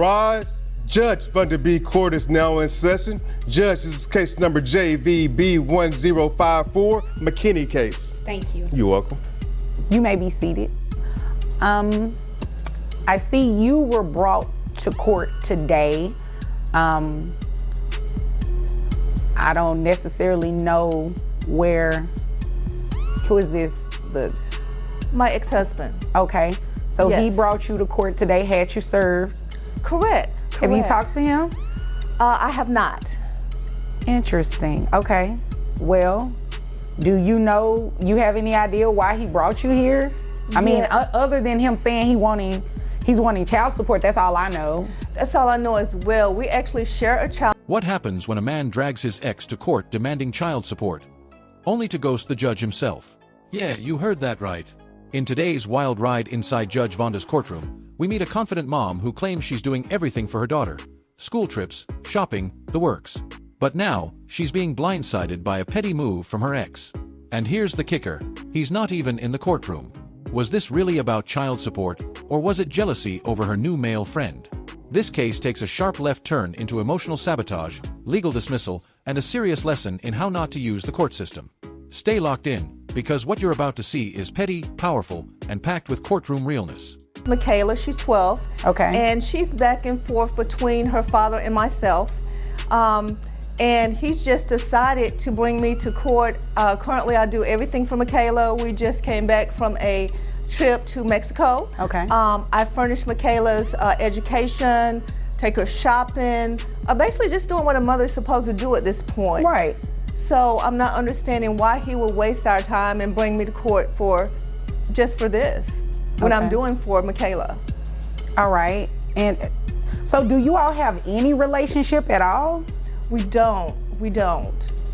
Rise. Judge Vonda B. Court is now in session. Judge, this is case number JVB1054, McKinney case. Thank you. You're welcome. You may be seated. I see you were brought to court today. I don't necessarily know who is this? My ex-husband. Okay, so Yes. he brought you to court today, had you served. Correct. Have you talked to him? I have not. Interesting, okay. Well, do you have any idea why he brought you here? I mean, other than him saying he's wanting child support, that's all I know. That's all I know as well. We actually share a child. What happens when a man drags his ex to court demanding child support, only to ghost the judge himself? Yeah, you heard that right. In today's wild ride inside Judge Vonda's courtroom, we meet a confident mom who claims she's doing everything for her daughter. School trips, shopping, the works. But now, she's being blindsided by a petty move from her ex. And here's the kicker, he's not even in the courtroom. Was this really about child support, or was it jealousy over her new male friend? This case takes a sharp left turn into emotional sabotage, legal dismissal, and a serious lesson in how not to use the court system. Stay locked in, because what you're about to see is petty, powerful, and packed with courtroom realness. Michaela, she's 12. Okay. And she's back and forth between her father and myself. And he's just decided to bring me to court. Currently, I do everything for Michaela. We just came back from a trip to Mexico. Okay. I furnish Michaela's education, take her shopping, basically just doing what a mother's supposed to do at this point. Right. So I'm not understanding why he would waste our time and bring me to court just for this, when I'm doing for Michaela. All right. And so do you all have any relationship at all? We don't.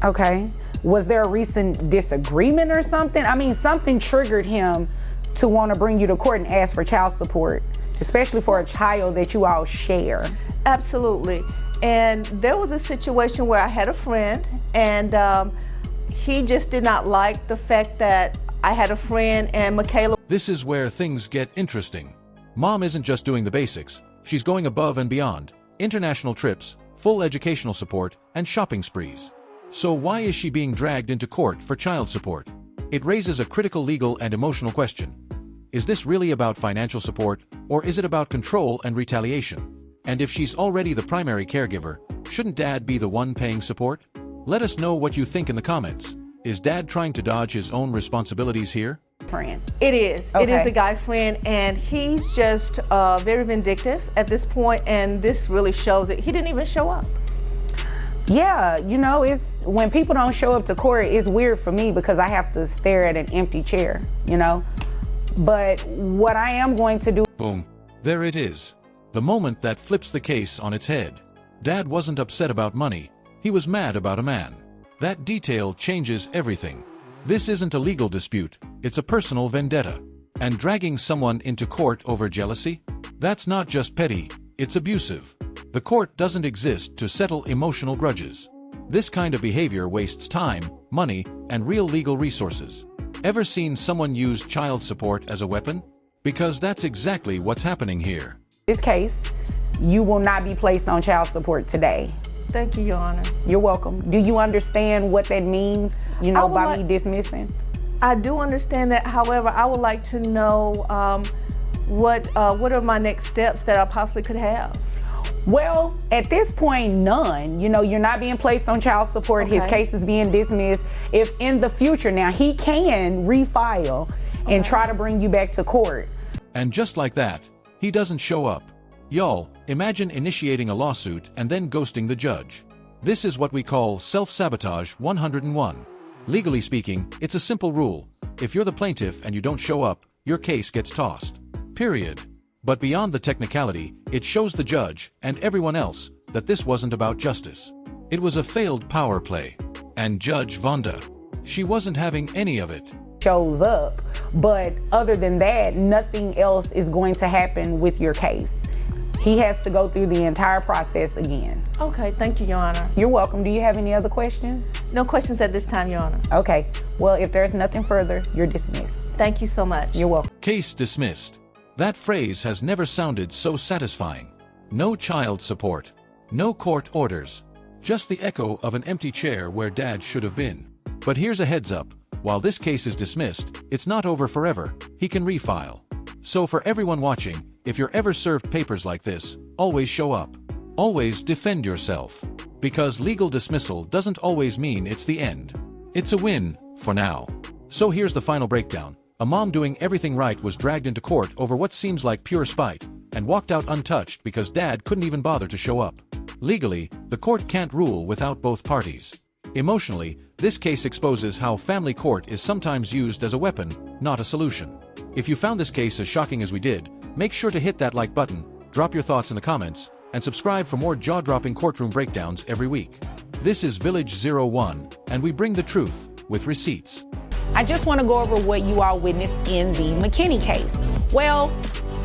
Okay. Was there a recent disagreement or something? I mean, something triggered him to want to bring you to court and ask for child support, especially for a child that you all share. Absolutely. And there was a situation where I had a friend, and he just did not like the fact that I had a friend and Michaela. This is where things get interesting. Mom isn't just doing the basics, she's going above and beyond. International trips, full educational support, and shopping sprees. So why is she being dragged into court for child support? It raises a critical legal and emotional question. Is this really about financial support, or is it about control and retaliation? And if she's already the primary caregiver, shouldn't Dad be the one paying support? Let us know what you think in the comments. Is Dad trying to dodge his own responsibilities here? Friend. It is. Okay. It is a guy friend, and he's just very vindictive at this point, and this really shows it. He didn't even show up. Yeah, it's when people don't show up to court, it's weird for me because I have to stare at an empty chair, But what I am going to do. Boom. There it is. The moment that flips the case on its head. Dad wasn't upset about money, he was mad about a man. That detail changes everything. This isn't a legal dispute, it's a personal vendetta. And dragging someone into court over jealousy? That's not just petty, it's abusive. The court doesn't exist to settle emotional grudges. This kind of behavior wastes time, money, and real legal resources. Ever seen someone use child support as a weapon? Because that's exactly what's happening here. This case, you will not be placed on child support today. Thank you, Your Honor. You're welcome. Do you understand what that means, by me dismissing? I do understand that. However, I would like to know what are my next steps that I possibly could have? Well, at this point, none. You're not being placed on child support. Okay. His case is being dismissed. If in the future, now he can refile and try to bring you back to court. And just like that, he doesn't show up. Y'all, imagine initiating a lawsuit and then ghosting the judge. This is what we call self-sabotage 101. Legally speaking, it's a simple rule. If you're the plaintiff and you don't show up, your case gets tossed. Period. But beyond the technicality, it shows the judge, and everyone else, that this wasn't about justice. It was a failed power play. And Judge Vonda, she wasn't having any of it. Shows up, but other than that, nothing else is going to happen with your case. He has to go through the entire process again. Okay, thank you, Your Honor. You're welcome. Do you have any other questions? No questions at this time, Your Honor. Okay, well, if there's nothing further, you're dismissed. Thank you so much. You're welcome. Case dismissed. That phrase has never sounded so satisfying. No child support. No court orders. Just the echo of an empty chair where dad should have been. But here's a heads up. While this case is dismissed, it's not over forever. He can refile. So for everyone watching, if you're ever served papers like this, always show up. Always defend yourself. Because legal dismissal doesn't always mean it's the end. It's a win, for now. So here's the final breakdown. A mom doing everything right was dragged into court over what seems like pure spite, and walked out untouched because dad couldn't even bother to show up. Legally, the court can't rule without both parties. Emotionally, this case exposes how family court is sometimes used as a weapon, not a solution. If you found this case as shocking as we did, make sure to hit that like button, drop your thoughts in the comments, and subscribe for more jaw-dropping courtroom breakdowns every week. This is Village 01, and we bring the truth with receipts. I just want to go over what you all witnessed in the McKinney case. Well,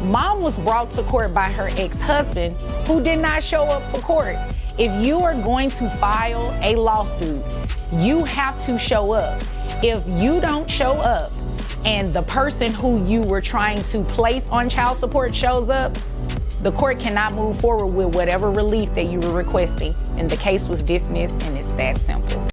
mom was brought to court by her ex-husband who did not show up for court. If you are going to file a lawsuit, you have to show up. If you don't show up and the person who you were trying to place on child support shows up, the court cannot move forward with whatever relief that you were requesting, and the case was dismissed, and it's that simple.